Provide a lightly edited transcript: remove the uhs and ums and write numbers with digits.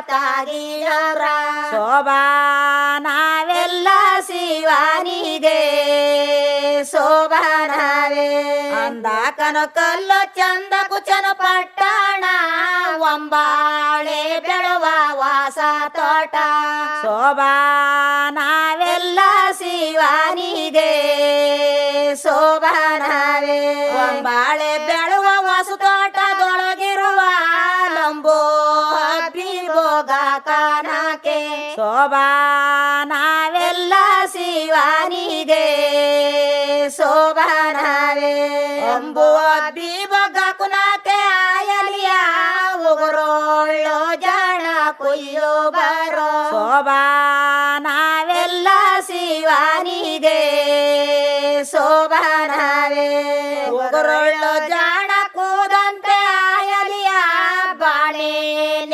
ತಾಗಿಯವರ ಶೋಭಾ ನಾವೆಲ್ಲ ಶಿವಾನಿಗೆ ಶೋಭಾನವೇ ಅಂದಾಕನ ಕಲ್ಲು ಚಂದ ಕುಚನ ಪಟ್ಟಣ ಒಂಬಾಳೆ ಬೆಳುವ ವಾಸ ತೋಟ ಶೋಭಾ ನಾವೆಲ್ಲ ಶಿವಾನಿಗೆ ಶೋಭಾನವೇ ಒಂಬಾಳೆ ಬೆಳುವ ವಾಸು ತೋಟದೊಳಗಿರುವ ಲಂಬೋ ಭೋಗ ಕಾನಕ್ಕೆ ಶೋಭಾ ನಾವೆಲ್ಲ ಶಿವಾನಿಗೆ ಶೋಭಾನವೇ ಅಂಬುವ ಭೋಗ ಕುನಕ್ಕೆ ಆಯಲಿಯ ಉಗುರೋಳ್ಳೋ ಜಾಣ ಕುಯ್ಯೋ ಬರೋ ಶೋಭಾ